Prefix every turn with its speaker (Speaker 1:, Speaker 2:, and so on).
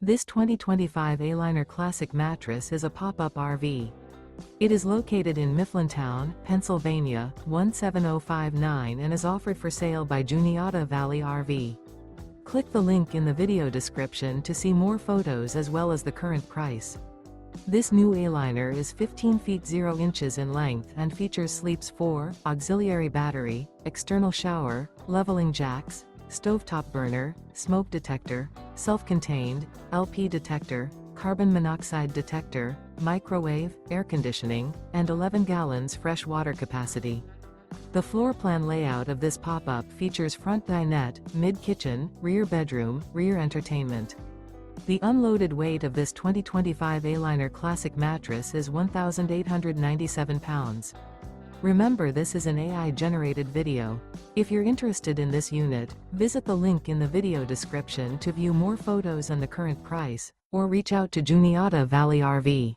Speaker 1: This 2025 Aliner Classic mattress is a pop-up RV. It is located in Mifflintown, Pennsylvania, 17059 and is offered for sale by Juniata Valley RV. Click the link in the video description to see more photos as well as the current price. This new Aliner is 15 feet 0 inches in length and features sleeps 4, auxiliary battery, external shower, leveling jacks, stovetop burner, smoke detector, self-contained, LP detector, carbon monoxide detector, microwave, air conditioning, and 11 gallons fresh water capacity. The floor plan layout of this pop-up features front dinette, mid-kitchen, rear bedroom, rear entertainment. The unloaded weight of this 2025 Aliner Classic mattress is 1,897 pounds. Remember, this is an AI-generated video. If you're interested in this unit, visit the link in the video description to view more photos and the current price, or reach out to Juniata Valley RV.